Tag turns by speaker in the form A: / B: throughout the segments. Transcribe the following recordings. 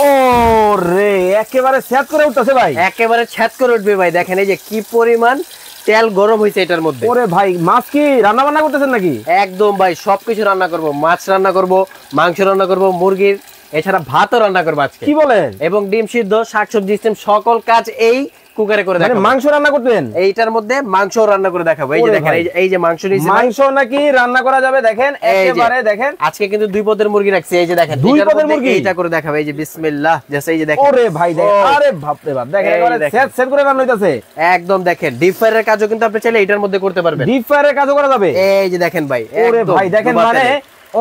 A: ও রে একেবারে ছ্যাদ করে উঠতেছে ভাই,
B: একেবারে ছ্যাদ করে উঠবে ভাই। দেখেন এই যে কি পরিমাণ তেল গরম হয়েছে এটার মধ্যে।
A: ওরে ভাই মাছ কি রান্না বান্না করতেছেন নাকি?
B: একদম ভাই, সবকিছু রান্না করব, মাছ রান্না করব, মাংস রান্না করব, মুরগির, এছাড়া ভাতও রান্না করব আজকে।
A: কি বলেন?
B: এবং ডিম সিদ্ধ, শাকসবজি সিস্টেম, সকল কাজ এই কুকারে করে দেখাবো।
A: মাংস রান্না করতেন?
B: এইটার মধ্যে মাংসও রান্না করে দেখাবো। এই যে দেখেন, এই যে মাংস নিয়েছি,
A: মাংস নাকি রান্না করা যাবে। দেখেন একেবারে দেখেন,
B: আজকে কিন্তু দুই পদের মুরগি রাখছি। এই যে দেখেন,
A: দুই পদের মুরগি
B: এইটা করে দেখাবো। এই যে বিসমিল্লাহ, জাস্ট এই যে দেখেন।
A: ওরে ভাই দেখেন, আরে বাপ রে বাপ, দেখেন একেবারে সেট সেট করে রান্না হইতাছে।
B: একদম দেখেন, ডিপ ফ্রাইয়ের কাজও কিন্তু আপনি চাইলে এটার মধ্যে করতে পারবেন।
A: ডিপ ফ্রাইয়ের কাজও করা যাবে।
B: এই যে দেখেন ভাই,
A: ওরে ভাই দেখেন, মানে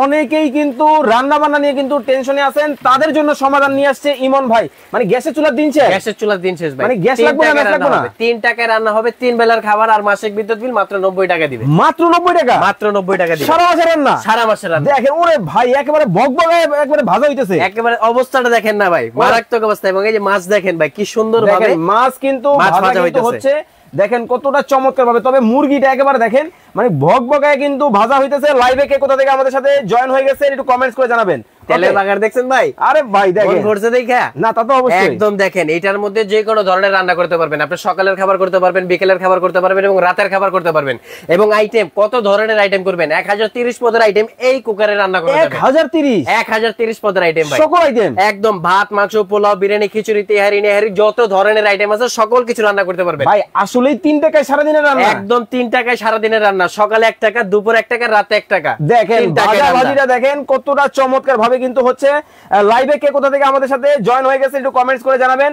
A: অনেকেই কিন্তু রান্না বান্না নিয়ে কিন্তু টেনশনে আছেন, তাদের জন্য সমাধান নিয়ে আসছে ইমন ভাই। মানে গ্যাসের চুলার দিন শেষ,
B: গ্যাসের চুলার দিন শেষ ভাই।
A: মানে গ্যাস লাগবে না, গ্যাস লাগবে না।
B: 3 টাকায় রান্না হবে, 3 বেলার খাবার, আর মাসিক বিদ্যুৎ বিল মাত্র 90 টাকা দিবে।
A: মাত্র 90 টাকা?
B: মাত্র 90 টাকা দিবে।
A: সারা মাসের রান্না,
B: সারা মাসের রান্না।
A: দেখেন ওরে ভাই একেবারে বকবকে একেবারে ভাজা হইতেছে।
B: একেবারে অবস্থাটা দেখেন না ভাই, মারাত্মক অবস্থা। এবং এই যে মাছ দেখেন ভাই, কি সুন্দর ভাবে
A: মাছ কিন্তু ভাজা হচ্ছে, দেখেন কতটা চমৎকার ভাবে। তবে মুরগিটা একেবারে দেখেন মানে ভকভকায় কিন্তু ভাজা হইতেছে। লাইভে কে কোথা থেকে আমাদের সাথে জয়েন হয়ে গেছে একটু কমেন্টস করে জানাবেন।
B: তেলের বাগার দেখছেন ভাই?
A: আরে ভাই দেখেন
B: ঘুরছে দেখা
A: না, তা তো অবশ্যই।
B: একদম দেখেন, এটার মধ্যে যে কোনো ধরনের রান্না করতে পারবেন আপনি। সকালের খাবার করতে পারবেন, বিকেলের খাবার করতে পারবেন, এবং রাতের খাবার করতে পারবেন। এবং আইটেম কত ধরনের আইটেম করবেন, 1030 পদের আইটেম এই কুকারে রান্না করতে পারবেন। 1030 পদের আইটেম ভাই,
A: সকল আইটেম
B: একদম ভাত, মাংস, পোলাও, বিরিয়ানি, খিচুড়ি, তেহারি, নেহারি, যত ধরনের আইটেম আছে সকল কিছু রান্না করতে পারবেন
A: ভাই। আসলেই 3 টাকায় সারা দিনের রান্না?
B: একদম 3 টাকায় সারা দিনের রান্না। সকালে 1 টাকা, দুপুরে 1 টাকা, রাতে 1 টাকা।
A: দেখেন ভাজিটা দেখেন কতটা চমৎকার ভাবে কিন্তু হচ্ছে। লাইভে কে কোথা থেকে আমাদের সাথে জয়েন হয়ে গেছে একটু কমেন্টস করে জানাবেন।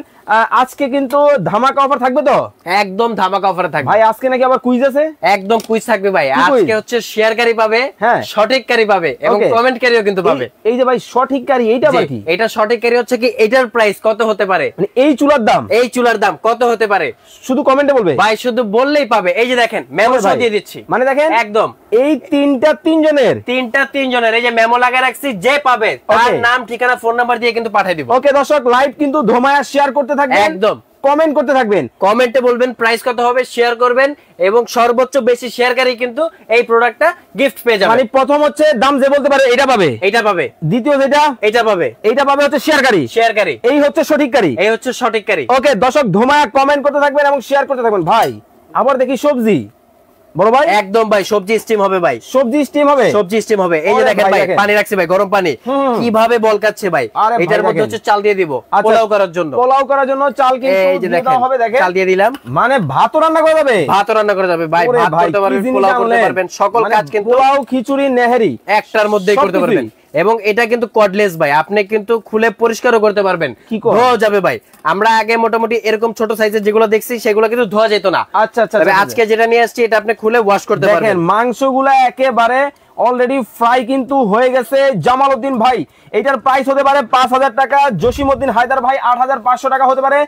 A: আজকে কিন্তু ধামাকা অফার থাকবে তো?
B: একদম ধামাকা অফার থাকবে
A: ভাই। আজকে নাকি আবার কুইজ আছে?
B: একদম কুইজ থাকবে ভাই। আজকে হচ্ছে শেয়ারকারী পাবে, সঠিককারী পাবে, এবং কমেন্টকারীও কিন্তু পাবে।
A: এই যে ভাই সঠিককারী, এইটা আবার কি?
B: এটা সঠিককারী হচ্ছে কি, এটার প্রাইস কত হতে পারে,
A: মানে এই চুলার দাম,
B: এই চুলার দাম কত হতে পারে
A: শুধু কমেন্টে বলবে
B: ভাই, শুধু বললেই পাবে। এই যে দেখেন মেমো দিয়ে দিচ্ছি,
A: মানে দেখেন
B: একদম
A: এই তিনটা তিনজনের
B: এই যে মেমো লাগা রাখছি, যে পাবে তার নাম, ঠিকানা, ফোন নাম্বার দিয়ে কিন্তু পাঠিয়ে দিব।
A: ওকে দর্শক, লাইভ কিন্তু ধমায়া শেয়ার করতে থাকবেন,
B: একদম
A: কমেন্ট করতে থাকবেন,
B: কমেন্টে বলবেন প্রাইস কত হবে, শেয়ার করবেন, এবং সর্বোচ্চ বেশি শেয়ারকারী কিন্তু এই প্রোডাক্টটা গিফট পেয়ে যাবে।
A: মানে প্রথম হচ্ছে দাম যে বলতে পারে এটা পাবে,
B: এটা পাবে।
A: দ্বিতীয় যেটা
B: এটা পাবে,
A: এইটা পাবে হচ্ছে শেয়ারকারী, এই হচ্ছে সঠিককারী,
B: এই হচ্ছে সঠিককারী।
A: ওকে দর্শক, ধমায়া কমেন্ট করতে থাকবেন এবং শেয়ার করতে থাকবেন। ভাই আবার দেখি সবজি, বড় ভাই
B: একদম ভাই সবজি স্টিম হবে ভাই,
A: সবজি স্টিম হবে,
B: সবজি স্টিম হবে। এই যে দেখেন ভাই, পানি রাখছি ভাই, গরম পানি, কিভাবে বলকাচ্ছে ভাই। এটার মধ্যে হচ্ছে চাল দিয়ে দিব পোলাও করার জন্য, চাল কিন্তু দেওয়া হবে। দেখেন চাল দিয়ে দিলাম,
A: মানে ভাতও রান্না করা যাবে,
B: ভাতও রান্না করা যাবে ভাই, ভাত করতে পারবেন, পোলাও করতে পারবেন, সকল কাজ কিন্তু
A: পোলাও, খিচুড়ি, নেহারি
B: একটার মধ্যেই করতে পারবেন। এবং এটা কিন্তু কর্ডলেস ভাই, আপনি কিন্তু খুলে পরিষ্কারও করতে পারবেন, ধোয়া যাবে ভাই। আমরা আগে মোটামুটি এরকম ছোট সাইজের যেগুলো দেখছি সেগুলো কিন্তু ধোয়া যেত না।
A: আচ্ছা আচ্ছা,
B: আজকে যেটা নিয়ে আসছি এটা আপনি খুলে ওয়াশ করতে পারবেন।
A: দেখেন মাংসগুলা একেবারে অলরেডি ফ্রাই কিন্তু হয়ে গেছে। জামালউদ্দিন ভাই এটার প্রাইস হতে পারে 5000 টাকা, জসিমউদ্দিন হায়দার ভাই 8500 টাকা হতে পারে,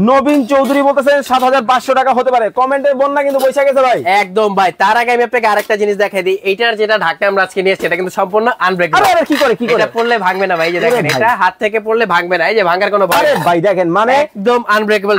A: নবীন চৌধুরী বলতেছেন 7500 টাকা হতে পারে। কমেন্টের বন্যা কিন্তু বৈশা গেছে ভাই,
B: একদম ভাই। তার আগে আমি আপনাকে আরেকটা জিনিস দেখাই দিই। এটার যেটা ঢাকনা আমরা আজকে নিয়ে এসেছি এটা কিন্তু সম্পূর্ণ আনব্রেকেবল।
A: আরে কি করে
B: এটা পড়লে ভাঙবে না ভাই, এই যে দেখেন এটা হাত থেকে পড়লে ভাঙবে না, এই যে ভাঙার কোনো ভয় নেই
A: ভাই। দেখেন মানে
B: একদম আনব্রেকেবল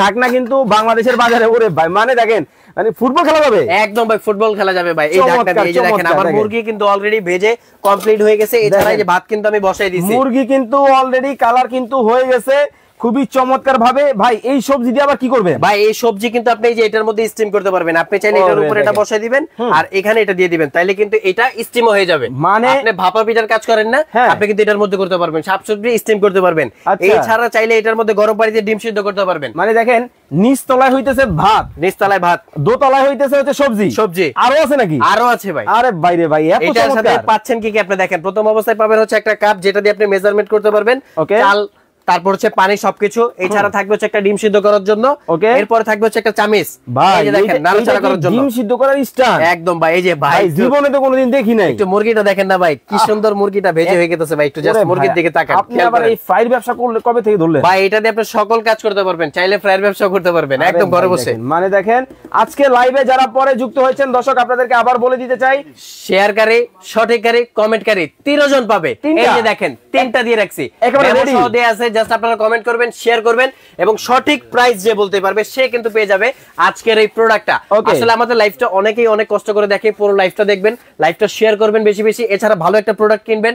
A: ঢাকনা কিন্তু বাংলাদেশের বাজারে, ওরে ভাই মানে দেখেন মানে ফুটবল খেলা যাবে,
B: একদম ভাই ফুটবল খেলা যাবে ভাই এই ঢাকনা দিয়ে। এই যে দেখেন আমার মুরগি কিন্তু অলরেডি ভেজে কমপ্লিট হয়ে গেছে। এছাড়া এই যে ভাত কিন্তু আমি বসাই দিয়েছি,
A: মুরগি কিন্তু অলরেডি কালার কিন্তু হয়ে গেছে খুবই চমৎকার ভাবে। ভাই এই সবজি দিয়ে আবার কি করবে
B: ভাই? এই সবজি কিন্তু আপনি এই যে এটার মধ্যে স্টিম করতে পারবেন। আপনি চাইলে এটার উপরে এটা বসাই দিবেন আর এখানে এটা দিয়ে দিবেন, তাইলে কিন্তু এটা স্টিম হয়ে যাবে।
A: মানে
B: আপনি ভাপা পিঠার কাজ করেন না, আপনি কিন্তু এটার মধ্যে করতে পারবেন, শাকসবজি স্টিম করতে পারবেন। এছাড়া চাইলে এটার মধ্যে গরম পানিতে ডিম সিদ্ধ করতে পারবেন।
A: মানে দেখেন নিচ তলায় হইতেছে ভাত,
B: নিচ তলায় ভাত,
A: দোতলায় হইতেছে হচ্ছে সবজি। আরো আছে নাকি?
B: আরো আছে ভাই।
A: আরে বাইরে ভাই এত চমৎকার।
B: এটার সাথে পাচ্ছেন কি কি আপনি দেখেন। প্রথম অবস্থায় পাবেন হচ্ছে একটা কাপ, যেটা দিয়ে আপনি মেজারমেন্ট করতে পারবেন, চাল, তারপর হচ্ছে পানি, সবকিছু। এছাড়া থাকবে হচ্ছে একটা ডিম সিদ্ধ করার জন্য, এরপর থাকবে হচ্ছে একটা চামিচ। এই যে দেখেন নাড়াচাড়া করার জন্য
A: ডিম সিদ্ধ করার স্ট্যান্ড,
B: একদম ভাই। এই যে ভাই
A: জীবনে তো কোনোদিন দেখি নাই।
B: একটু মুরগিটা দেখেন না ভাই, কি সুন্দর মুরগিটা ভেজে হয়ে গেছে ভাই। একটু জাস্ট মুরগির দিকে তাকান।
A: আপনি আবার এই ফ্রাইড ব্যবসা করলে কবে থেকে ধরলেন
B: ভাই? এটা দিয়ে আপনি সকল কাজ করতে পারবেন, চাইলে ফ্রাইড ব্যবসা করতে পারবেন একদম ঘরে বসে।
A: মানে দেখেন আজকে লাইভে যারা পরে যুক্ত হয়েছেন দর্শক, আপনাদেরকে আবার বলে দিতে চাই,
B: শেয়ারকারী, সঠিককারী, কমেন্টকারী 3 জন পাবে। এই যে দেখেন 3টা দিয়ে রাখছি, একেবারে রেডি দেয়া আছে, জাস্ট আপনারা কমেন্ট করবেন, শেয়ার করবেন এবং সঠিক প্রাইস যে বলতে পারবে সে কিন্তু পেয়ে যাবে আজকের এই প্রোডাক্টটা। আসলে আমাদের লাইভটা অনেকেই অনেক কষ্ট করে দেখে, পুরো লাইভটা দেখবেন, লাইভটা শেয়ার করবেন বেশি বেশি, এছাড়া ভালো একটা প্রোডাক্ট কিনবেন।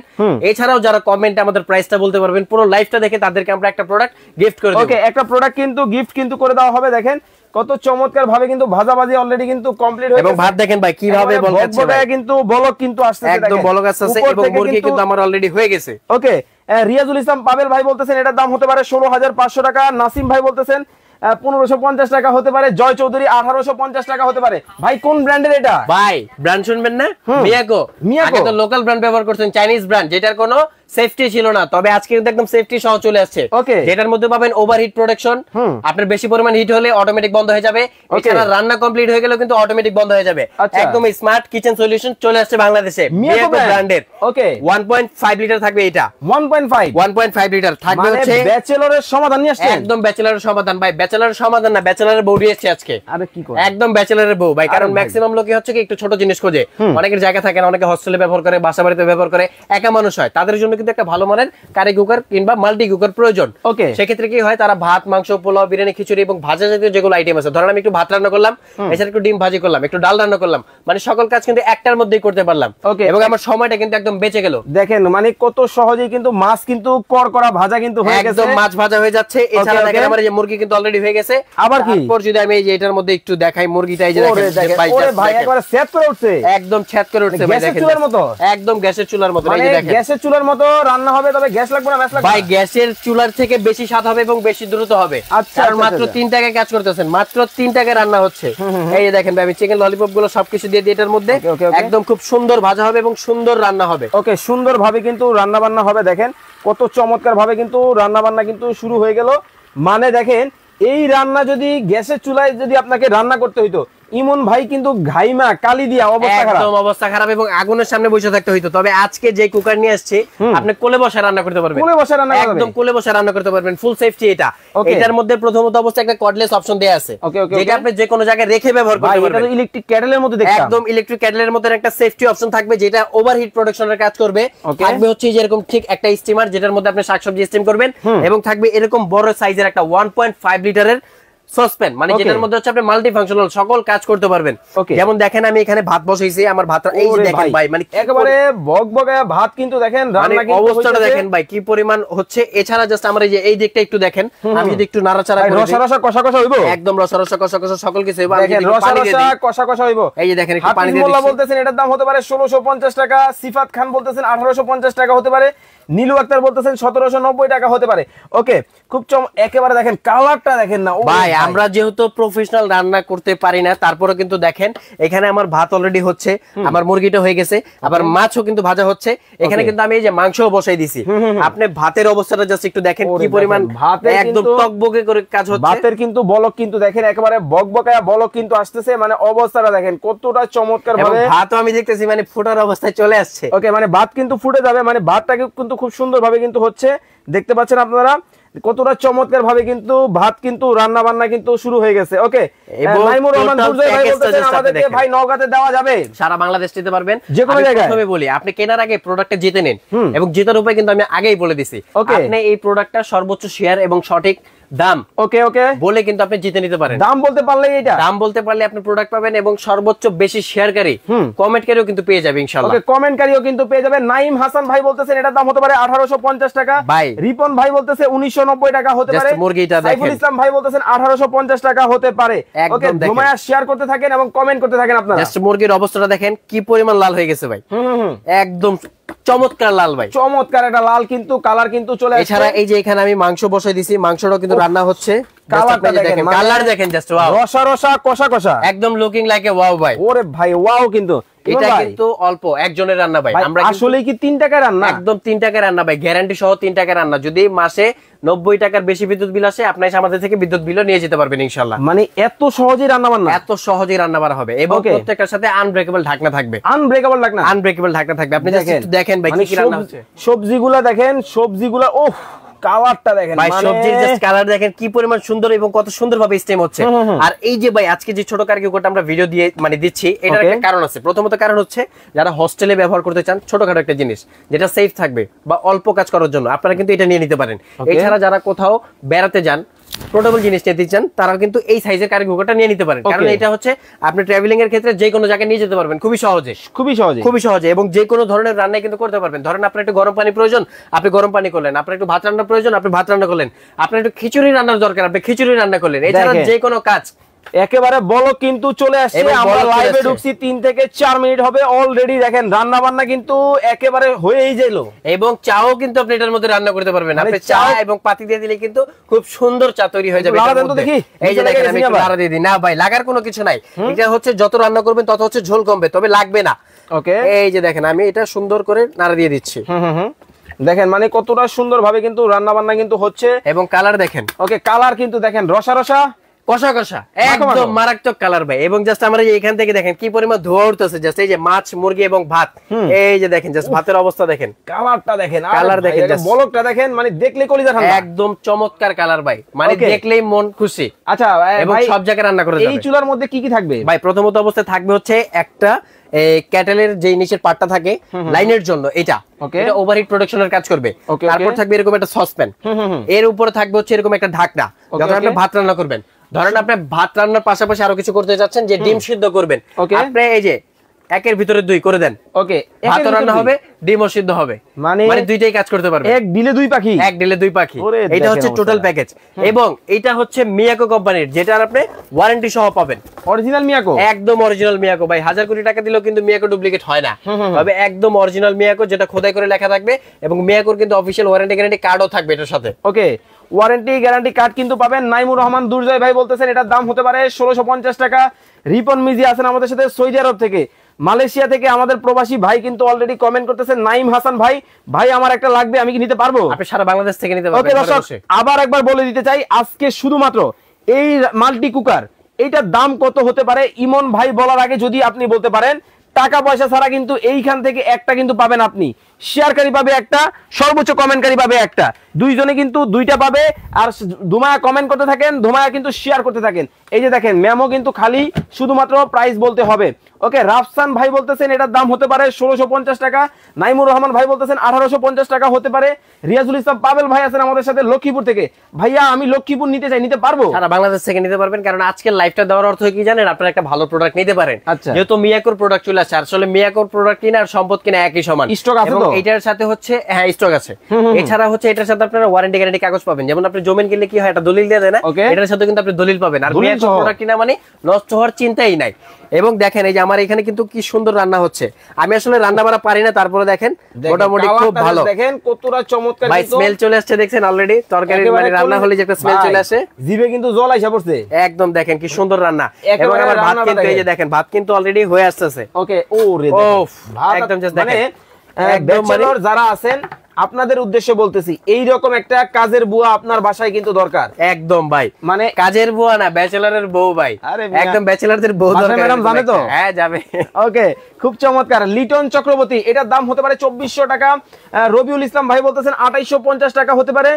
B: এছাড়াও যারা কমেন্টে আমাদের প্রাইসটা বলতে পারবেন, পুরো লাইভটা দেখে তাদেরকে আমরা একটা প্রোডাক্ট গিফট করে দেব।
A: ওকে, একটা প্রোডাক্ট কিন্তু গিফট কিন্তু করে দেওয়া হবে। দেখেন কত চমৎকার ভাবে কিন্তু ভাজাভাজি অলরেডি কিন্তু কমপ্লিট হয়ে গেছে
B: এবং ভাত দেখেন ভাই কিভাবে বলকাচ্ছে ভাই,
A: কিন্তু বলক কিন্তু আসছে,
B: একদম বলক আসছে এবং মুরগি কিন্তু আমার অলরেডি হয়ে গেছে।
A: ওকে, রিয়াজুল ইসলাম পাবেল ভাই বলতেছেন এটার দাম হতে পারে 16,500 টাকা। নাসিম ভাই বলতেছেন 1550 টাকা হতে পারে। জয় চৌধুরী 1850 টাকা হতে পারে। ভাই কোন ব্র্যান্ডের এটা?
B: ভাই ব্র্যান্ড শুনবেন না, মিয়াকো। আগে তো লোকাল ব্র্যান্ড ব্যবহার করছেন, চাইনিজ ব্র্যান্ড, যেটার কোনো সেফটি ছিল না, তবে আজকে কিন্তু একদম সেফটি সহ চলে আসছে। যেটার মধ্যে পাবেন ওভারহিট প্রোটেকশন, আপনার বেশি পরিমাণ হিট হলে অটোমেটিক বন্ধ হয়ে যাবে, এছাড়া রান্না কমপ্লিট হয়ে গেলে কিন্তু অটোমেটিক বন্ধ হয়ে যাবে। একদম স্মার্ট কিচেন সলিউশন চলে আসছে বাংলাদেশে, মিয়াকো ব্র্যান্ডের। ওকে, 1.5 লিটার থাকবে এটা, 1.5 লিটার থাকবে, হচ্ছে
A: ব্যাচেলরের সমাধান নিয়ে আসছে।
B: একদম ব্যাচেলরের সমাধান ভাই, ব্যাচেলরের সমাধান না, ব্যাচেলরের বউ এসেছে আজকে।
A: আরে কি করে,
B: একদম ব্যাচেলরের বউ ভাই, কারণ ম্যাক্সিমাম লোকে হচ্ছে কি একটু ছোট জিনিস খোঁজে, অনেকের জায়গা থাকে না, অনেকে হস্টেলে ব্যবহার করে, বাসা বাড়িতে ব্যবহার করে, একা মানুষ হয়, তাদের জন্য কিন্তু একটা ভালো মানের কারি কুকার কিংবা মাল্টি কুকার প্রয়োজন। ওকে, সেক্ষেত্রে কি হয়, তারা ভাত, মাংস, পোলাও, বিরিয়ানি, খিচুড়ি এবং ভাজা জাতীয় যেগুলো আইটেম আছে, ধরেন আমি একটু ভাত রান্না করলাম, এছাড়া একটু ডিম ভাজি করলাম, একটু ডাল রান্না করলাম, মানে সকল কাজ কিন্তু একটার মধ্যেই করতে পারলাম। ওকে, এবং আমার সময়টা কিন্তু একদম বেঁচে গেল।
A: দেখেন মানে কত সহজেই কিন্তু মাছ কিন্তু করকরা ভাজা কিন্তু হয়ে গেছে,
B: একদম মাছ ভাজা হয়ে যাচ্ছে। এছাড়া দেখেন আমার এই যে মুরগি কিন্তু অলরেডি হয়ে গেছে।
A: আবার কি,
B: তারপর যদি আমি এই যে এটার মধ্যে একটু দেখাই মুরগিটা, এই যে দেখেন
A: ভাই একবারে সেট করে উঠছে,
B: একদম ছেদ করে উঠছে ভাই, দেখেন
A: চুলার মতো,
B: একদম গ্যাসের চুলার মতো। এই যে দেখেন
A: গ্যাসের চুলার মতো রান্না হবে, তবে গ্যাস লাগবে না, ম্যাচ লাগবে
B: ভাই, গ্যাসের চুলার থেকে বেশি স্বাদ হবে এবং বেশি দ্রুত হবে। কারণ মাত্র 3 টাকায় কাজ করতেছেন, মাত্র 3 টাকায় রান্না হচ্ছে। এই যে দেখেন ভাই, আমি চিকেন ললিপপ গুলো সবকিছু দিয়ে দিই এটার মধ্যে, একদম খুব সুন্দর ভাজা হবে এবং সুন্দর রান্না হবে।
A: ওকে, সুন্দর ভাবে কিন্তু রান্না বান্না হবে। দেখেন কত চমৎকার ভাবে কিন্তু রান্না বান্না কিন্তু শুরু হয়ে গেল। মানে দেখেন এই রান্না যদি গ্যাসের চুলায় যদি আপনাকে রান্না করতে হইতো, ইমন ভাই কিন্তু ঘাইমা কালি দিয়া অবস্থা খারাপ,
B: একদম অবস্থা খারাপ, এবং আগুনের সামনে বসে থাকতে হইতো। তবে আজকে যে কুকার নিয়ে আসছে, আপনি কোলে বসে রান্না করতে পারবেন,
A: কোলে বসে রান্না করতে
B: একদম কোলে বসে রান্না করতে পারবেন, ফুল সেফটি এটা। এটার মধ্যে প্রথমত অবস্থা একটা কর্ডলেস অপশন দেয়া আছে, যেটা আপনি যে কোনো জায়গায় রেখে ব্যবহার করতে পারবেন।
A: এটা তো ইলেকট্রিক কেটলের মধ্যে দেখলাম,
B: একদম ইলেকট্রিক কেটলের মধ্যে একটা সেফটি অপশন থাকবে, যেটা ওভারহিট প্রোটেকশনের কাজ করবে। থাকবে হচ্ছে যেরকম ঠিক একটা স্টিমার, যেটার মধ্যে আপনি শাকসবজি স্টিম করবেন, এবং থাকবে এরকম বড় সাইজের একটা 1.5 লিটারের সসপ্যান, মানে যেটার মধ্যে হচ্ছে আপনি মাল্টি ফাংশনাল সকল কাজ করতে পারবেন। যেমন দেখেন আমি এখানে ভাত বসাইছি, আমার ভাতটা এই যে দেখেন ভাই, মানে
A: একেবারে বকবকা ভাত কিন্তু দেখেন রান্না কিন্তু
B: অবস্থাটা দেখেন ভাই কি পরিমাণ হচ্ছে। এছাড়া জাস্ট আমরা এই দিকটা একটু দেখেন, আমি যদি একটু নাড়াচাড়া করি,
A: রসা রসা কষা কষা হইবো,
B: একদম রসা রসা কষা কষা সকল কিছু হইবো।
A: আমি যদি পানি দিয়ে দিই, কষা কষা হইবো।
B: এই যে দেখেন একটু পানি দিয়ে
A: দিচ্ছি। বলতেছেন এটার দাম হতে পারে 1650 টাকা। সিফাত খান বলতেছেন 1850 টাকা হতে পারে। নীলু আক্তার বলতেছেন 1790 টাকা হতে পারে। ওকে, খুব একেবারে দেখেন কালারটা দেখেন না
B: ভাই, আমরা যেহেতু প্রফেশনাল রান্না করতে পারি না, তারপরে কিন্তু দেখেন এখানে আমার ভাত অলরেডি হচ্ছে, আমার মুরগিটা হয়ে গেছে, আবার মাছও কিন্তু ভাজা হচ্ছে। এখানে কিন্তু আমি এই যে মাংসও বসাই দিছি। আপনি ভাতের অবস্থাটা জাস্ট একটু দেখেন কি পরিমাণ ভাতে একদম টকবকে করে কাজ হচ্ছে।
A: ভাতের কিন্তু বলক কিন্তু দেখেন একেবারে বকবকায়া বলক কিন্তু আসতেছে, মানে অবস্থাটা দেখেন কতটা চমৎকার ভাবে।
B: ভাতও আমি দেখতেছি মানে ফুটার অবস্থায় চলে আসছে।
A: ওকে, মানে ভাত কিন্তু ফুটে যাবে, মানে ভাতটাকে কিন্তু খুব সুন্দর ভাবে কিন্তু হচ্ছে, দেখতে পাচ্ছেন আপনারা কতটা চমৎকার ভাবে কিন্তু ভাত কিন্তু রান্না বান্না কিন্তু শুরু হয়ে গেছে। ওকে, নাইমুর রহমান দুর্জয় ভাই বলতেছেন আমাদেরকে ভাই নওগাঁতে দেওয়া যাবে,
B: সারা বাংলাদেশ দিতে পারবেন,
A: যে কোনো জায়গায়।
B: প্রথমে বলি, আপনি কেনার আগে প্রোডাক্টটা জিতে নেন, এবং জেতার উপায় কিন্তু আমি আগেই বলে দিছি। আপনি এই প্রোডাক্টটা সর্বোচ্চ শেয়ার এবং সঠিক দাম
A: ওকে ওকে
B: বলে কিন্তু আপনি জিতে নিতে পারেন।
A: দাম বলতে পারলে এটা
B: দাম বলতে পারলে আপনি প্রোডাক্ট পাবেন, এবং সর্বোচ্চ বেশি শেয়ারকারী কমেন্টকারীও কিন্তু পেয়ে যাবে ইনশাআল্লাহ।
A: ওকে, কমেন্টকারীও কিন্তু পেয়ে যাবে। নাইম হাসান ভাই বলতেছেন এটার দাম হতে পারে 1850 টাকা।
B: ভাই
A: রিপন ভাই বলতেছে 1990 টাকা হতে পারে।
B: মুরগিটা দেখেন।
A: সাইফুল ইসলাম ভাই বলতেছেন 1850 টাকা হতে পারে। ওকে, ঘুমায়া শেয়ার করতে থাকেন এবং কমেন্ট করতে থাকেন আপনারা।
B: জাস্ট মুরগির অবস্থাটা দেখেন কি পরিমাণ লাল হয়ে গেছে ভাই, একদম চমৎকার লাল ভাই,
A: চমৎকার একটা লাল কিন্তু কালার কিন্তু চলে আসছে।
B: এছাড়া এই যে এখানে আমি মাংস বসাই দিছি, মাংসটাও কিন্তু রান্না হচ্ছে। কালার দেখেন জাস্ট ওয়াও,
A: রসা রসা কষা কষা,
B: একদম লুকিং লাইক এ ওয়াও ভাই।
A: ওরে ভাই ওয়াও, কিন্তু
B: এটা কিন্তু অল্প একজনের রান্না ভাই। আমরা
A: আসলে কি 3 টাকায় রান্না,
B: একদম 3 টাকায় রান্না ভাই, গ্যারান্টি সহ 3 টাকায় রান্না। যদি মাসে 90 টাকার বেশি বিদ্যুৎ বিল আসে, আপনি আমাদের থেকে বিদ্যুৎ বিলও নিয়ে যেতে পারবেন ইনশাআল্লাহ।
A: মানে এত সহজেই রান্না বান্না,
B: এত সহজেই রান্না বান্না হবে, এবং প্রত্যেকটার সাথে আনব্রেকেবল ঢাকনা থাকবে।
A: আনব্রেকেবল ঢাকনা,
B: আনব্রেকেবল ঢাকনা থাকবে। আপনি জাস্ট দেখেন ভাই কি কি রান্না হচ্ছে।
A: সবজিগুলা দেখেন, সবজিগুলা ওহ কালারটা দেখেন
B: ভাই, সবজির জাস্ট কালার দেখেন কি পরিমাণ সুন্দর এবং কত সুন্দরভাবে স্টেম হচ্ছে। আর এই যে ভাই আজকে যে ছোট কারি কুকারটা আমরা ভিডিও দিয়ে মানে দিচ্ছি, এটার একটা কারণ আছে। প্রথমত কারণ হচ্ছে যারা হোস্টেলে ব্যবহার করতে চান ছোটখাটো একটা জিনিস যেটা সেফ থাকবে বা অল্প কাজ করার জন্য, আপনারা কিন্তু এটা নিয়ে নিতে পারেন। এছাড়া যারা কোথাও বেড়াতে যান, পোর্টেবল জিনিস নিতে চান, তারাও কিন্তু এই সাইজের কারি কুকারটা নিয়ে নিতে পারেন। কারণ এটা হচ্ছে আপনি ট্রাভেলিং এর ক্ষেত্রে যে কোনো জায়গায় নিয়ে যেতে পারবেন খুবই সহজে এবং যে কোনো ধরনের রান্নাই কিন্তু করতে পারবেন। ধরেন আপনার একটু গরম পানি প্রয়োজন, আপনি গরম পানি করলেন। আপনার একটু ভাত রান্না প্রয়োজন, আপনি ভাত রান্না করলেন। আপনার একটু খিচুড়ি রান্নার দরকার, আপনি খিচুড়ি রান্না করলেন। এছাড়া যে কোনো কাজ
A: একেবারে বলো কিন্তু চলে আসছে। আমরা লাইভে ঢুকছি 3 থেকে 4 মিনিট হবে, অলরেডি দেখেন রান্না বান্না কিন্তু একেবারে হয়েই গেল।
B: এবং চাও কিন্তু আপনি এটার মধ্যে রান্না করতে পারবেন। আপনি চা এবং পাতি দিয়ে দিলে কিন্তু খুব সুন্দর চা তৈরি হয়ে যাবে। এই যে দেখেন আমি একটু লাড়া দিয়ে দিই। না ভাই, লাগার কোনো কিছু নাই। এটা হচ্ছে যত রান্না করবেন তত হচ্ছে ঝোল কমবে, তবে লাগবে না।
A: ওকে,
B: এই যে দেখেন আমি এটা সুন্দর করে নাড়া দিয়ে দিচ্ছি।
A: দেখেন মানে কতটা সুন্দর ভাবে কিন্তু রান্না বান্না কিন্তু হচ্ছে।
B: এবং কালার দেখেন।
A: ওকে, কালার কিন্তু দেখেন রসা রসা
B: কষা কষা একদম মারাত্মক কালার ভাই। এবং জাস্ট আমরা এখান থেকে দেখেন কি পরিমাণ ধোঁয়া উঠতেছে। জাস্ট এই যে মাছ, মুরগি এবং ভাত, এই যে দেখেন জাস্ট ভাতের অবস্থা দেখেন,
A: কালারটা দেখেন,
B: কালার দেখেন,
A: বলকটা দেখেন, মানে দেখলে কলিজা ঠান্ডা।
B: একদম চমৎকার কালার ভাই, মানে দেখলেই মন খুশি।
A: আচ্ছা
B: এবং সব জায়গায় রান্না করে যাবে।
A: এই চুলার মধ্যে কি কি থাকবে
B: ভাই? প্রথমত অবস্থায় থাকবে হচ্ছে একটা ক্যাটেলের যে নিচের পার্টটা থাকে লাইনের জন্য, এটা ওভারহিট প্রোডাকশনের কাজ করবে। তারপর থাকবে এরকম একটা সসপ্যান, এর উপরে থাকবে হচ্ছে এরকম একটা ঢাকনা, যখন আপনি ভাত রান্না করবেন। ধরেন আপনি ভাত রান্নার পাশাপাশি আরো কিছু করতে যাচ্ছেন, যে ডিম সিদ্ধ করবেন, আপনি এই যে একের ভিতরে দুই করে দেন। ওকে, ভাত রান্না হবে, ডিমও সিদ্ধ হবে, মানে দুইটাই কাজ করতে পারবে।
A: এক ডিলে দুই পাখি,
B: এক ডিলে দুই পাখি। এটা হচ্ছে টোটাল প্যাকেজ। এবং এটা হচ্ছে মিয়াকো কোম্পানির, যেটা আপনি ওয়ারেন্টি সহ পাবেন।
A: অরিজিনাল মিয়াকো, একদম
B: অরিজিনাল মিয়াকো ভাই। 1000 কোটি টাকা দিলেও কিন্তু মিয়াকো ডুপ্লিকেট হয় না, তবে একদম অরিজিনাল মিয়াকো, যেটা খোদাই করে লেখা থাকবে। এবং মিয়াকোর কিন্তু অফিশিয়াল ওয়ারেন্টি গ্যারান্টি কার্ডও থাকবে এটার সাথে।
A: ওকে, ওয়ারেন্টি গ্যারান্টি কার্ড কিন্তু পাবেন। নাইমুর রহমান দুর্জয় ভাই বলতেছেন এটার দাম হতে পারে 1650 টাকা। রিপন মিজি আছেন আমাদের সাথে সৌদি আরব থেকে, মালয়েশিয়া থেকে আমাদের প্রবাসী ভাই কিন্তু অলরেডি কমেন্ট করতেছেন। নাইম হাসান ভাই, ভাই আমার একটা লাগবে, আমি কি নিতে পারবো?
B: আপনি সারা বাংলাদেশ থেকে নিতে পারবেন।
A: ওকে দর্শক, আবার একবার বলে দিতে চাই, আজকে শুধুমাত্র এই মাল্টি কুকার এইটার দাম কত হতে পারে ইমন ভাই বলার আগে যদি আপনি বলতে পারেন, টাকা পয়সা ছাড়া কিন্তু এইখান থেকে একটা কিন্তু পাবেন আপনি, শেয়ারকারী পাবে একটা, সর্বোচ্চ কমেন্টকারী পাবে একটা, দুইজনে কিন্তু দুইটা পাবে। আর ধুমায়া কমেন্ট করতে থাকেন, ধুমায়া কিন্তু শেয়ার করতে থাকেন। এই যে দেখেন মেমো কিন্তু খালি শুধুমাত্র প্রাইস বলতে হবে। ওকে, রাফসান ভাই বলতেছেন এটার দাম হতে পারে 1650 টাকা। নাইমুর রহমান ভাই বলতেছেন 1850 টাকা হতে পারে। রিয়াজুল ইসলাম পাবেল ভাই আছেন আমাদের সাথে লক্ষ্মীপুর থেকে, ভাইয়া আমি লক্ষ্মীপুর নিতে চাই, নিতে পারবো?
B: সারা বাংলাদেশ থেকে নিতে পারবেন, কারণ আজকের লাইভটা দেওয়ার অর্থ কি জানেন? আপনারা একটা ভালো প্রোডাক্ট নিতে পারেন। যেহেতু মিয়াকোর প্রোডাক্ট চলে আসছে, আসলে মিয়াকোর প্রোডাক্ট কিনা আর সম্পদ কিনা একই সমান।
A: স্টক আছে তো?
B: এটার সাথে হচ্ছে হ্যাঁ স্টক আছে। এছাড়া হচ্ছে এটার সাথে আপনারা ওয়ারেন্টি গ্যারান্টি কাগজ পাবেন। যেমন আপনি জমিন কিনলে কি হয়, একটা দলিল দিয়ে দেয় না, এটার সাথে কিন্তু আপনি দলিল পাবেন। আর মিয়াকোর প্রোডাক্ট কিনা মানে নষ্ট হওয়ার চিন্তাই নাই। এবং দেখেন এই যে আমার এখানে কিন্তু কি সুন্দর রান্না হচ্ছে। আমি আসলে রান্না বাড়া পারি না, তারপরে দেখেন মোটামুটি খুব ভালো।
A: দেখেন কতটা চমৎকার
B: ভাই, স্মেল চলে আসছে, দেখছেন অলরেডি তরকারি মানে রান্না হলে যে একটা স্মেল চলে আসে,
A: জিভে কিন্তু জল আইসা পড়ছে।
B: একদম দেখেন কি সুন্দর রান্না। এবং আমার ভাত কিন্তু এই যে দেখেন ভাত কিন্তু অলরেডি হয়ে আসছে।
A: ওকে, ওরে
B: একদম জাস্ট দেখেন,
A: একদম ব্যাচেলর যারা আছেন আপনাদের উদ্দেশ্যে বলতেছি, এইরকম একটা কাজের বুয়া আপনার বাসায় কিন্তু দরকার।
B: একদম ভাই, মানে কাজের বুয়া না, ব্যাচেলরের বউ ভাই। একদম ব্যাচেলরদের বউ দরকার।
A: ম্যাডাম জানে তো?
B: হ্যাঁ যাবে।
A: ওকে, খুব চমৎকার। লিটন চক্রবর্তী, এটার দাম হতে পারে 2400 টাকা। রবিউল ইসলাম ভাই বলতেছেন 2850 টাকা হতে পারে।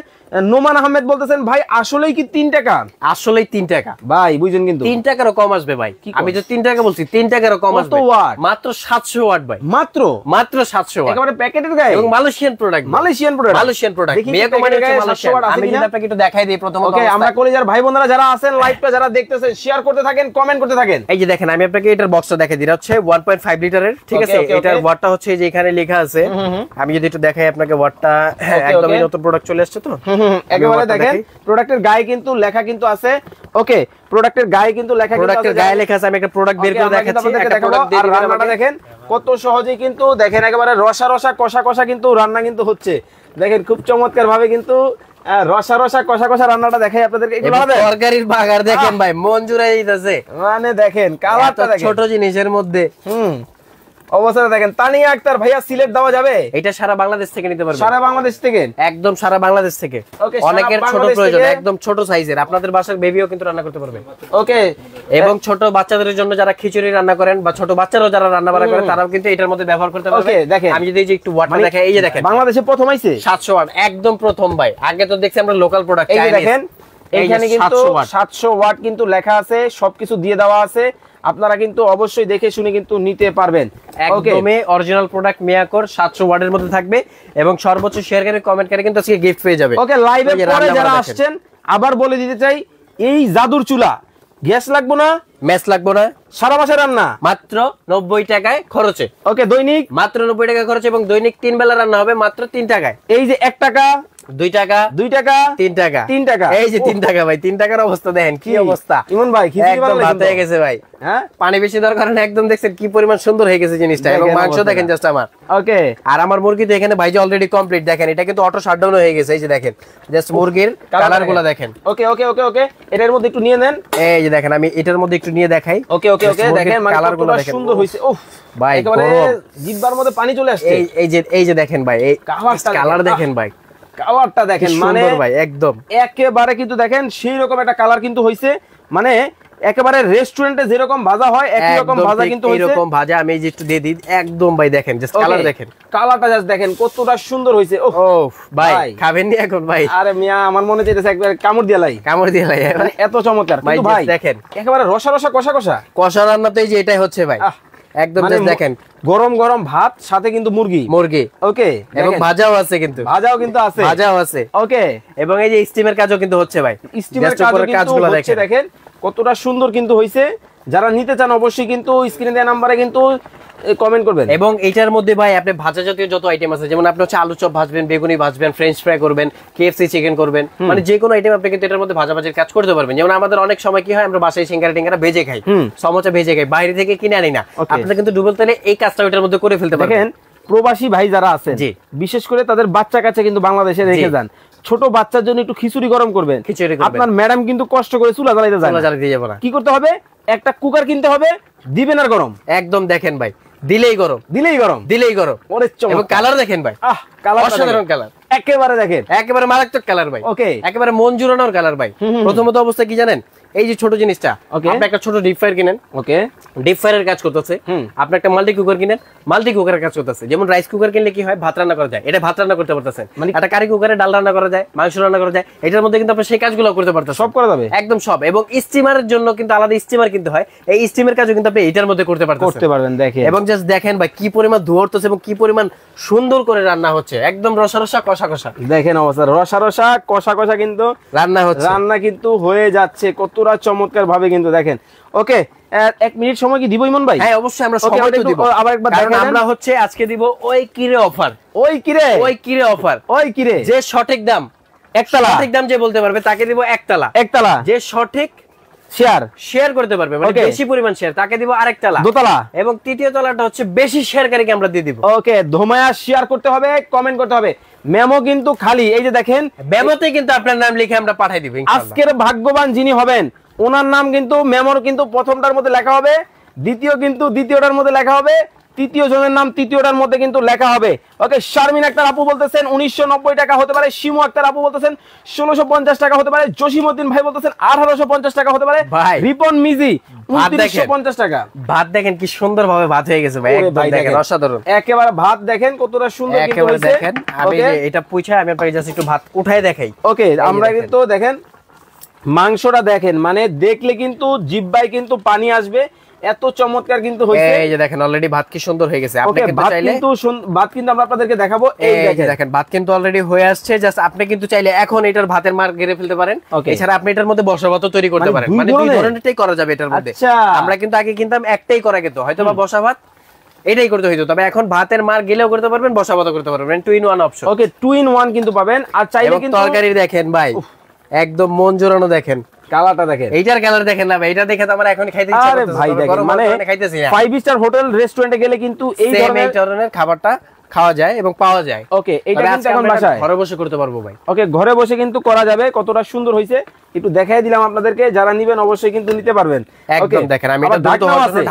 A: নোমান আহমেদ বলতেছেন ভাই আসলেই কি 3 টাকা?
B: আসলেই 3 টাকা
A: ভাই, বুঝেন কিন্তু
B: 3 টাকারও কম আসবে ভাই। আমি যে 3 টাকা বলছি, 3 টাকারও কম আসবে। মাত্র 700 ওয়াট ভাই, মাত্র 700 ওয়াট,
A: একেবারে প্যাকেটের গায়ে।
B: এবং Malaysian product,
A: Malaysian product. Miyako মানে মালয়েশিয়ান। আমি কিন্তু আপনাকে একটু দেখাই দেই প্রথমত। ওকে, আমরা কলেজের ভাই বোনেরা যারা আছেন, লাইভটা যারা দেখতেছেন, শেয়ার করতে থাকেন, কমেন্ট করতে থাকেন।
B: এই যে দেখেন আমি আপনাকে এটার বক্সটা দেখাই দিই। হচ্ছে 1.5 লিটারের, ঠিক আছে? এটার ওয়াটটা হচ্ছে যে এখানে লেখা আছে। আমি যদি একটু দেখাই আপনাকে ওয়াটটা, একদমই নতুন প্রোডাক্ট চলে আসছে তো।
A: একেবারে দেখেন প্রোডাক্টের গায়ে কিন্তু লেখা কিন্তু আছে। ওকে, প্রোডাক্টের গায়ে কিন্তু লেখা কিন্তু আছে,
B: প্রোডাক্টের গায়ে লেখা আছে। আমি একটা প্রোডাক্ট বের করে দেখাচ্ছি, একটা প্রোডাক্ট দিয়ে দিবেন আমাকে।
A: দেখেন কত সহজেই কিন্তু দেখেন একেবারে রসা রসা কষা কষা কিন্তু রান্না কিন্তু হচ্ছে। দেখেন খুব চমৎকার ভাবে কিন্তু রসা রসা কষা কষা রান্নাটা দেখাই আপনাদেরকে।
B: তরকারির বাগার দেখেন ভাই, মন জুড়াই দিতেছে।
A: মানে দেখেন কালারটা দেখেন,
B: ছোট জিনিসের মধ্যে
A: অবস্থাটা দেখেন। তানিয়া আক্তার ভাইয়া সিলেট দেওয়া যাবে?
B: এটা সারা বাংলাদেশ থেকে নিতে পারবেন।
A: সারা বাংলাদেশ থেকে?
B: একদম সারা বাংলাদেশ থেকে।
A: ওকে,
B: অনেকের ছোট প্রয়োজন, একদম ছোট সাইজের, আপনাদের বাসার বেবিও কিন্তু রান্না করতে পারবে।
A: ওকে,
B: এবং ছোট বাচ্চাদের জন্য যারা খিচুড়ি রান্না করেন বা ছোট বাচ্চারাও যারা রান্না বাড়া করে তারাও কিন্তু এটার মধ্যে ব্যবহার করতে পারবে।
A: ওকে, দেখেন
B: আমি যদি এই যে একটু ওয়াটটা দেখাই, এই যে দেখেন
A: বাংলাদেশে প্রথম আইছে
B: 700 ওয়াট, একদম প্রথম ভাই। আগে তো দেখছি আমরা লোকাল প্রোডাক্ট,
A: এই যে দেখেন এইখানে কিন্তু 700 ওয়াট কিন্তু লেখা আছে, সবকিছু দিয়ে দেওয়া আছে, আপনারা কিন্তু অবশ্যই দেখে শুনে কিন্তু নিতে পারবেন।
B: একদমই অরিজিনাল প্রোডাক্ট মিয়াকোর 700 ওয়াটের মধ্যে থাকবে এবং সর্বোচ্চ শেয়ারকারী কমেন্টকারী কিন্তু আজকে গিফট পেয়ে যাবে।
A: ওকে, লাইভে পরে যারা আসছেন আবার বলে দিতে চাই, এই জাদুর চুলা গ্যাস লাগবে না,
B: ম্যাচ লাগবে না,
A: সারা মাসে রান্না
B: মাত্র 90 টাকায় খরচে।
A: ওকে, দৈনিক
B: মাত্র 90 টাকা খরচ এবং দৈনিক 3 বেলা রান্না হবে মাত্র 3 টাকায়।
A: এই যে 1 টাকা
B: 2 টাকা
A: 2 টাকা
B: 3 টাকা
A: 3 টাকা,
B: এই যে 3 টাকা ভাই, 3 টাকার অবস্থা দেখেন কি অবস্থা।
A: ইমন ভাই খিচুড়ি
B: একদম
A: ভালো
B: ভাত হয়ে গেছে ভাই।
A: হ্যাঁ,
B: পানি বেশি দেওয়ার কারণে একদম দেখছেন কি পরিমাণ সুন্দর হয়ে গেছে জিনিসটা। এবং মাংস দেখেন জাস্ট আমার।
A: ওকে,
B: আর আমার মুরগি তো এখানে ভাই যে অলরেডি কমপ্লিট দেখেন, এটা কিন্তু অটো শাটডাউন হয়ে গেছে। এই যে দেখেন জাস্ট মুরগির কালারগুলো দেখেন।
A: ওকে ওকে ওকে ওকে, এটার মধ্যে একটু নিয়ে নেন।
B: এই যে দেখেন আমি এটার মধ্যে একটু নিয়ে দেখাই।
A: ওকে ওকে ওকে, দেখেন মানে
B: কালারগুলো
A: কতটা
B: দেখেন,
A: সুন্দর হইছে। উফ
B: ভাই
A: একেবারে জিহ্বার মধ্যে পানি চলে আসছে।
B: এই যে দেখেন ভাই, এই কালার দেখেন ভাই,
A: কালারটা দেখেন মানে
B: ভাই একদম
A: একেবারে কিন্তু দেখেন সেই রকম একটা কালার কিন্তু হইছে, মানে একেবারে রেস্টুরেন্টে যেরকম ভাজা হয় একই রকম ভাজা কিন্তু হইছে।
B: এরকম ভাজা আমি এই যে একটু দিয়ে দিই, একদম ভাই দেখেন জাস্ট কালার দেখেন,
A: কালারটা জাস্ট দেখেন কতটা সুন্দর হইছে। ওহ
B: ভাই খাবেন নি এখন ভাই?
A: আরে মিয়া আমার মনে চাইতেছে একবার কামড় দিয়ে লাই,
B: কামড় দিয়ে লাই,
A: মানে এত চমৎকার। কিন্তু ভাই
B: দেখেন
A: একেবারে রসা রসা কষা কষা
B: কষা রান্না তো এই যে এটাই হচ্ছে ভাই, একদম জাস্ট দেখেন
A: গরম গরম ভাত সাথে কিন্তু মুরগি। ওকে,
B: এবং ভাজাও আছে, কিন্তু
A: ভাজাও কিন্তু আছে,
B: ভাজাও আছে।
A: ওকে,
B: এবং এই যে স্টিমের কাজও কিন্তু হচ্ছে ভাই,
A: স্টিমের কাজগুলো দেখেন কতটা সুন্দর কিন্তু হইছে। যারা নিতে চান অবশ্যই কিন্তু স্ক্রিনে দেওয়া নম্বরে কিন্তু কমেন্ট করবেন।
B: এবং এটার মধ্যে ভাই আপনি ভাজা জাতীয় যত আইটেম আছে, যেমন আপনি হচ্ছে আলু চপ ভাজবেন, বেগুনি ভাজবেন, ফ্রেঞ্চ ফ্রাই করবেন, কেএফসি চিকেন করবেন, মানে যে কোনো আইটেম আপনি কিন্তু এটার মধ্যে ভাজাভাজির কাজ করতে পারবেন। যেমন আমাদের অনেক সময় কি হয়, আমরা বাসায় সিঙ্গারা টিঙ্গারা ভেজে খাই, সমোসা ভেজে খাই, বাইরে থেকে কিনে আনি না। আপনারা কিন্তু ডুবল তেলে এই কাজটা ওটার মধ্যে করে ফেলতে পারবেন।
A: দেখেন প্রবাসী ভাই যারা আছেন, বিশেষ করে তাদের বাচ্চা কাচ্চা কিন্তু বাংলাদেশে রেখে যান, ছোট বাচ্চার জন্য একটু খিচুড়ি গরম করবেন, আপনার ম্যাডাম কিন্তু কষ্ট করে চুলা জ্বালাইতে যান, কি করতে হবে? একটা কুকার কিনতে হবে, দিবেন আর গরম।
B: একদম দেখেন ভাই, দিলেই গরম,
A: দিলেই গরম,
B: দিলেই গরম। এবং কালার দেখেন ভাই,
A: কালার
B: অসাধারণ কালার,
A: একেবারে দেখেন
B: একেবারে মারাত্মক কালার ভাই।
A: ওকে,
B: একেবারে মন জুড়ানোর কালার ভাই। প্রথমত অবস্থা কি জানেন, এই যে ছোট জিনিসটা, আপনি একটা ছোট ডিপ ফ্রায়ার কিনেন, ওকে, ডিপ ফ্রায়ারের কাজ করতেছে। আপনি একটা মাল্টি কুকার কিনেন, মাল্টি কুকারের কাজ করতেছে। যেমন রাইস কুকার কিনলে কি হয়, ভাত রান্না করা যায়, এটা ভাত রান্না করতে পারতেছেন। মানে একটা কারি কুকারে ডাল রান্না করা যায়, মাংস রান্না করা যায়, এটার মধ্যে কিন্তু আপনি সেই কাজগুলো করতে পারতেছেন, সব করা যাবে, একদম সব। এবং স্টিমারের জন্য কিন্তু আলাদা স্টিমার কিনতে হয়, এই স্টিমের কাজও কিন্তু আপনি এটার মধ্যে করতে পারবেন। দেখেন, এবং জাস্ট দেখেন ভাই কি পরিমাণ ধোঁয়া উঠতেছে এবং কি পরিমাণ সুন্দর করে রান্না হচ্ছে, একদম রসা রসা কষা কষা। দেখেন অবস্থা, রসা রসা কষা কষা কিন্তু রান্না হচ্ছে, রান্না কিন্তু হয়ে যাচ্ছে কতটা চমৎকার ভাবে কিন্তু দেখেন। ওকে, 1 মিনিট সময় কি দিব ইমন ভাই? হ্যাঁ অবশ্যই আমরা সময় তো দিব। আবার একবার দেখেন, আমরা হচ্ছে আজকে দিব ওই কিরে অফার, ওই কিরে অফার, ওই কিরে যে সঠিক দাম একতলা, সঠিক দাম যে বলতে পারবে তাকে দিব একতলা, যে সঠিক শেয়ার করতে পারবে, মানে বেশি পরিমাণ শেয়ার, তাকে দিব আরেকতলা, দোতলা, এবং তৃতীয় তলাটা হচ্ছে বেশি শেয়ারকারীকে আমরা দিয়ে দিব। ওকে, ধোমায়া শেয়ার করতে হবে, কমেন্ট করতে হবে, মেমো কিন্তু খালি। এই যে দেখেন, মেমোতে কিন্তু আপনার নাম লিখে আমরা পাঠিয়ে দিব ইনশাআল্লাহ। আজকের ভাগ্যবান যিনি হবেন ওনার নাম কিন্তু মেমোর কিন্তু প্রথমটার মধ্যে লেখা হবে, দ্বিতীয় কিন্তু দ্বিতীয়টার মধ্যে লেখা হবে, তৃতীয় জনের নাম তৃতীয়টার মধ্যে কিন্তু লেখা হবে। ওকে, শারমিন আক্তার আপু বলতেছেন 1990 টাকা হতে পারে, শিমু আক্তার আপু বলতেছেন 1650 টাকা হতে পারে, জসিমউদ্দিন ভাই বলতেছেন 1850 টাকা হতে পারে, রিপন মিজি 2950 টাকা। ভাত দেখেন কি সুন্দর ভাবে ভাত হয়ে গেছে ভাই, একদম দেখেন অসাধারণ, একেবারে ভাত দেখেন কতটা সুন্দর কিন্তু হয়েছে। দেখেন আমি এটা পুইছা আমি আপনাকে জাস্ট একটু ভাত উঠায় দেখাই। ওকে, আমরা কিন্তু দেখেন মাংসটা দেখেন, মানে দেখলে কিন্তু জিহ্বায় কিন্তু পানি আসবে, এত চমৎকার কিন্তু হইছে। এই যে দেখেন অলরেডি ভাত কি সুন্দর হয়ে গেছে। আপনি কিন্তু চাইলে ভাত কিন্তু আমরা আপনাদেরকে দেখাবো। এই দেখেন ভাত কিন্তু অলরেডি হয়ে আসছে, জাস্ট আপনি কিন্তু চাইলে এখন এটার ভাতের মার গেরে ফেলতে পারেন। এছাড়া আপনি এটার মধ্যে বসা ভাতও তৈরি করতে পারেন, মানে দুই ধরনেরটাই করা যাবে এটার মধ্যে। আমরা কিন্তু আগে কিনতাম একটাই করা যেত, হয়তো বা বসা ভাত এটাই করতে হইতো, তবে এখন ভাতের মার গেলেও করতে পারবেন, বসা ভাতও করতে পারবেন, 2 in 1 অপশন। ওকে, 2 in 1 কিন্তু পাবেন। আর চাইলে কিন্তু তরকারি দেখেন ভাই, একদম মন জোড়ানো দেখেন, কালারটা দেখেন, এইটার কালার দেখেন না ভাই, এটা দেখে তো আমার এখন খাইতে ইচ্ছা করতেছে। আরে ভাই দেখেন, মানে 5 স্টার হোটেল রেস্টুরেন্টে গেলে কিন্তু এই ধরনের খাবারটা খাওয়া যায় এবং পাওয়া যায়।
A: ওকে, এটা কিন্তু এখন বাসায়
B: ঘরে বসে করতে পারবো ভাই।
A: ওকে, ঘরে বসে কিন্তু করা যাবে। কতটা সুন্দর হইছে একটু দেখাই দিলাম আপনাদেরকে, যারা নিবেন অবশ্যই কিন্তু নিতে পারবেন।
B: একদম দেখেন আমি এটা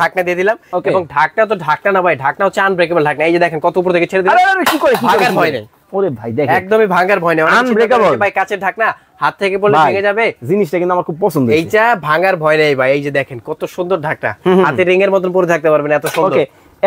B: ঢাকনা দিয়ে দিলাম, এবং ঢাকনা তো ঢাকনা না ভাই, ঢাকনা হচ্ছে আনব্রেকেবল ঢাকনা। এই যে দেখেন কত উপর থেকে ছেড়ে দিলাম।
A: আরে কি করে
B: ভাঙার ভয় নেই।
A: ওরে ভাই দেখেন
B: একদমই ভাঙার ভয় নেই, আনব্রেকেবল ভাই। কাচের ঢাকনা হাত থেকে পড়লে ভেঙে যাবে,
A: জিনিসটা কিন্তু আমার খুব পছন্দ।
B: এইটা ভাঙার ভয় নেই ভাই। এই যে দেখেন কত সুন্দর ঢাকনা, হাতে রিং এর মতন পরে থাকতে পারবেন, এত সুন্দর।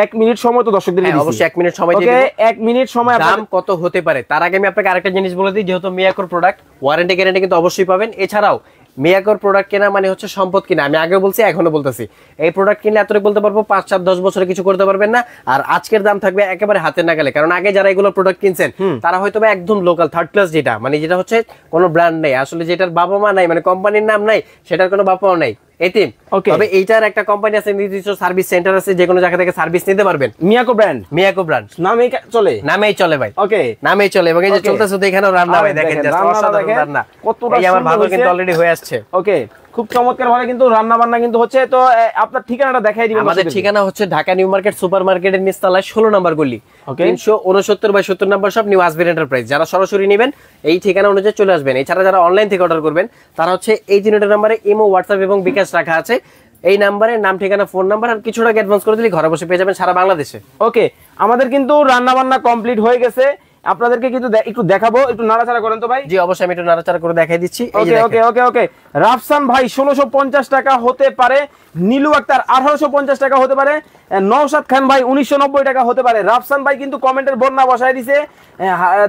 A: 1 মিনিট সময় তো দর্শকদের দিচ্ছি,
B: অবশ্যই 1 মিনিট সময় দিয়ে দিই।
A: 1 মিনিট সময়
B: দাম কত হতে পারে তার আগে আমি আপনাকে আরেকটা জিনিস বলে দিই, যেহেতু মিয়াকোর প্রোডাক্ট ওয়ারেন্টি গ্যারান্টি কিন্তু অবশ্যই পাবেন। এছাড়াও মিয়াকোর প্রোডাক্ট কেনা মানে হচ্ছে সম্পদ কিনা, আমি আগেও বলছি এখনো বলতেছি। এই প্রোডাক্ট কিনলে এতটুকু বলতে পারবো 5, 7, 10 বছরে কিছু করতে পারবেন না। আর আজকের দাম থাকবে একেবারে হাতের নাগালে, কারণ আগে যারা এগুলো প্রোডাক্ট কিনছেন তারা হয়তো একদম লোকাল থার্ড ক্লাস, যেটা মানে যেটা হচ্ছে কোনো ব্র্যান্ড নেই আসলে, যেটার বাবা মা নাই, মানে কোম্পানির নাম নাই, সেটার কোনো বাবা মা নাই, এতিম। তবে এইটার একটা কোম্পানি আছে, নির্দিষ্ট সার্ভিস সেন্টার আছে, যে কোনো জায়গা থেকে সার্ভিস নিতে পারবেন।
A: মিয়াকো ব্র্যান্ড,
B: মিয়াকো ব্র্যান্ড নামেই চলে, নামেই চলে ভাই। ওকে, নামেই চলে। এবং এই যে চলতেছে তো এখানেও রান্না ভাই, দেখেন জাস্ট অসাধারণ রান্না। কতটা এই আমার ভালো কিন্তু অলরেডি হয়ে আসছে।
A: ওকে, খুব চমৎকার ভাবে কিন্তু রান্না বান্না কিন্তু হচ্ছে। তো আপনার ঠিকানাটা দেখাই দিবেন।
B: আমাদের ঠিকানা হচ্ছে ঢাকা নিউ মার্কেট সুপার মার্কেটের নিচতলায় 16 নম্বর গলি, 369/70 নম্বর শপ, নিউ আসবির এন্টারপ্রাইজ। যারা সরাসরি নেবেন এই ঠিকানা অনুযায়ী চলে আসবেন। এছাড়া যারা অনলাইন থেকে অর্ডার করবেন তারা হচ্ছে এই 3টা নম্বরে ইমো, হোয়াটসঅ্যাপ এবং বিকাশ রাখা আছে। এই নাম্বারে নাম, ঠিকানা, ফোন নাম্বার আর কিছু টাকা অ্যাডভান্স করে দিলে ঘরে বসে পেয়ে যাবেন সারা বাংলাদেশে।
A: ওকে, আমাদের কিন্তু রান্না বান্না কমপ্লিট হয়ে গেছে, আপনাদেরকে কিন্তু একটু দেখাবো। একটু নাড়াচাড়া করেন তো ভাই।
B: জি অবশ্যই, আমি একটু নাড়াচাড়া করে দেখাই দিচ্ছি।
A: ওকে ওকে ওকে ওকে, রাফসান ভাই 1650 টাকা হতে পারে, নীলু আক্তার 1850 টাকা হতে পারে, নওশাদ খান ভাই 1990 টাকা হতে পারে। রাফসান ভাই কিন্তু কমেন্টের বন্যা বসায় দিছে।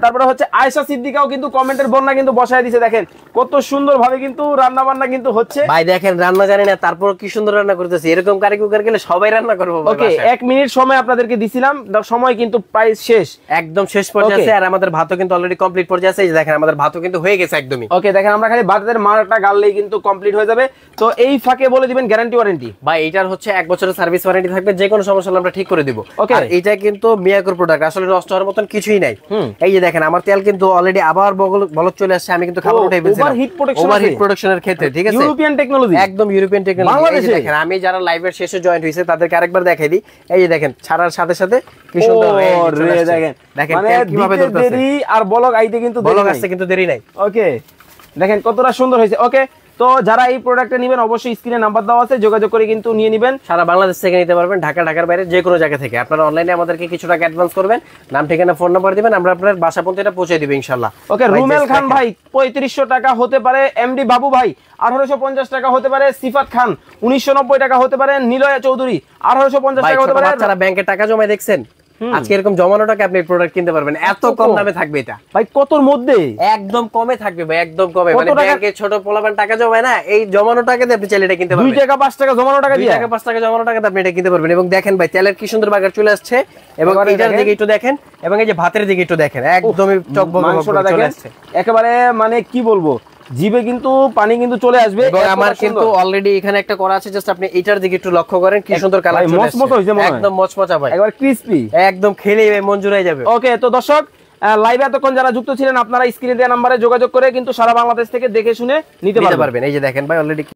A: তারপরে হচ্ছে আয়েশা সিদ্দিকাও কিন্তু কমেন্টের বন্যা কিন্তু বসায় দিছে। দেখেন কত সুন্দর ভাবে কিন্তু রান্না বান্না কিন্তু হচ্ছে
B: ভাই। দেখেন রান্না জানি না, তারপর কি সুন্দর রান্না করতেছি। এরকম কারি কুকার গেলে সবাই রান্না করবো।
A: ওকে, 1 মিনিট সময় আপনাদেরকে দিছিলাম, সময় কিন্তু প্রায় শেষ,
B: একদম শেষ পর্যায়ে আছে। আর আমাদের ভাতও কিন্তু অলরেডি কমপ্লিট পর্যায়ে আছে। এই যে দেখেন আমাদের ভাতও কিন্তু হয়ে গেছে একদমই।
A: ওকে, দেখেন আমরা খালি ভাতের মারটা গাললেই কিন্তু কমপ্লিট হয়ে যাবে। তো এই ফাঁকে বলে দিবেন গ্যারান্টি ওয়ারেন্টি।
B: ভাই এটার হচ্ছে 1 বছরের সার্ভিস ওয়ারেন্টি থাকবে, যে কোনো সমস্যা হলে আমরা ঠিক করে দিব। ওকে, আর এটা কিন্তু মিয়াকোর প্রোডাক্ট, আসলে নষ্ট হওয়ার মতন কিছুই নাই। এই যে দেখেন আমার তেল কিন্তু অলরেডি আবার বলক চলে আসছে, আমি কিন্তু খাবার উঠাই ফেলছিলাম। ওভারহিট প্রোডাকশনের ক্ষেত্রে, ঠিক আছে,
A: ইউরোপিয়ান টেকনোলজি,
B: একদম ইউরোপিয়ান টেকনোলজি। এই যে দেখেন আমি যারা লাইভের শেষে জয়েন্ট হইছে তাদেরকে আরেকবার দেখাই দিই। এই যে দেখেন ছাড়ার সাথে সাথে কি সুন্দর দেখেন, দেখেন কিভাবে ধরতেছে।
A: দেরি আর বলক আইতে কিন্তু
B: বলক আসছে কিন্তু দেরি নাই।
A: ওকে, দেখেন কতটা সুন্দর হয়েছে। ওকে, তো যারা এই প্রোডাক্টটা নেবেন অবশ্যই স্ক্রিনে নাম্বার দেওয়া আছে, যোগাযোগ করে কিন্তু নিয়ে নেবেন।
B: সারা বাংলাদেশ থেকে নিতে পারবেন, ঢাকার বাইরে যে কোনো জায়গা থেকে। আপনারা অনলাইনে আমাদেরকে কিছু টাকা অ্যাডভান্স করবেন, নাম, ঠিকানা, ফোন নাম্বার দিবেন, আমরা আপনার বাসা পর্যন্ত এটা পৌঁছে দিব ইনশাআল্লাহ।
A: ওকে, রুমেল খান ভাই 3500 টাকা হতে পারে, এমডি বাবু ভাই 1850 টাকা হতে পারে, সিফাত খান 1990 টাকা হতে পারে, নিলয় চৌধুরী 1850 টাকা হতে পারে।
B: যারা ব্যাংকে টাকা জমায় দেখছেন, আজকে এরকম জমানো টাকা আপনি প্রোডাক্ট কিনতে পারবেন, এত কম দামে থাকবে এটা
A: ভাই। কতর মধ্যে?
B: একদম কমে থাকবে ভাই, একদম কমে। মানে ব্যাংকে ছোট পোলাপান টাকা জমায় না, এই জমানো টাকাতে আপনি চাইলে এটা কিনতে পারবেন।
A: 2 টাকা 5 টাকা জমানো টাকা দিয়ে,
B: 2 টাকা 5 টাকা জমানো টাকাতে আপনি এটা কিনতে পারবেন। এবং দেখেন ভাই তেলের কি সুন্দর বাগার চলে আসছে, এবং এটার দিকে একটু দেখেন, এবং এই যে ভাতের দিকে একটু দেখেন, একদমই চকবক চলে আসছে
A: একেবারে। মানে কি বলবো, জিভে কিন্তু পানি কিন্তু চলে আসবে।
B: এবং আমার কিন্তু অলরেডি এখানে একটা করা আছে, জাস্ট আপনি এটার দিকে একটু লক্ষ্য করেন, কি সুন্দর কালার চলে আসছে,
A: মচমচ হইছে,
B: একদম মচমচা ভাই,
A: একবার ক্রিসপি,
B: একদম খেলেই মন জুড়াই যাবে।
A: ওকে, তো দর্শক লাইভে এতক্ষণ যারা যুক্ত ছিলেন আপনারা স্ক্রিনে দেওয়া নম্বরে যোগাযোগ করে কিন্তু সারা বাংলাদেশ থেকে দেখে শুনে নিতে পারবেন।
B: এই যে দেখেন ভাই অলরেডি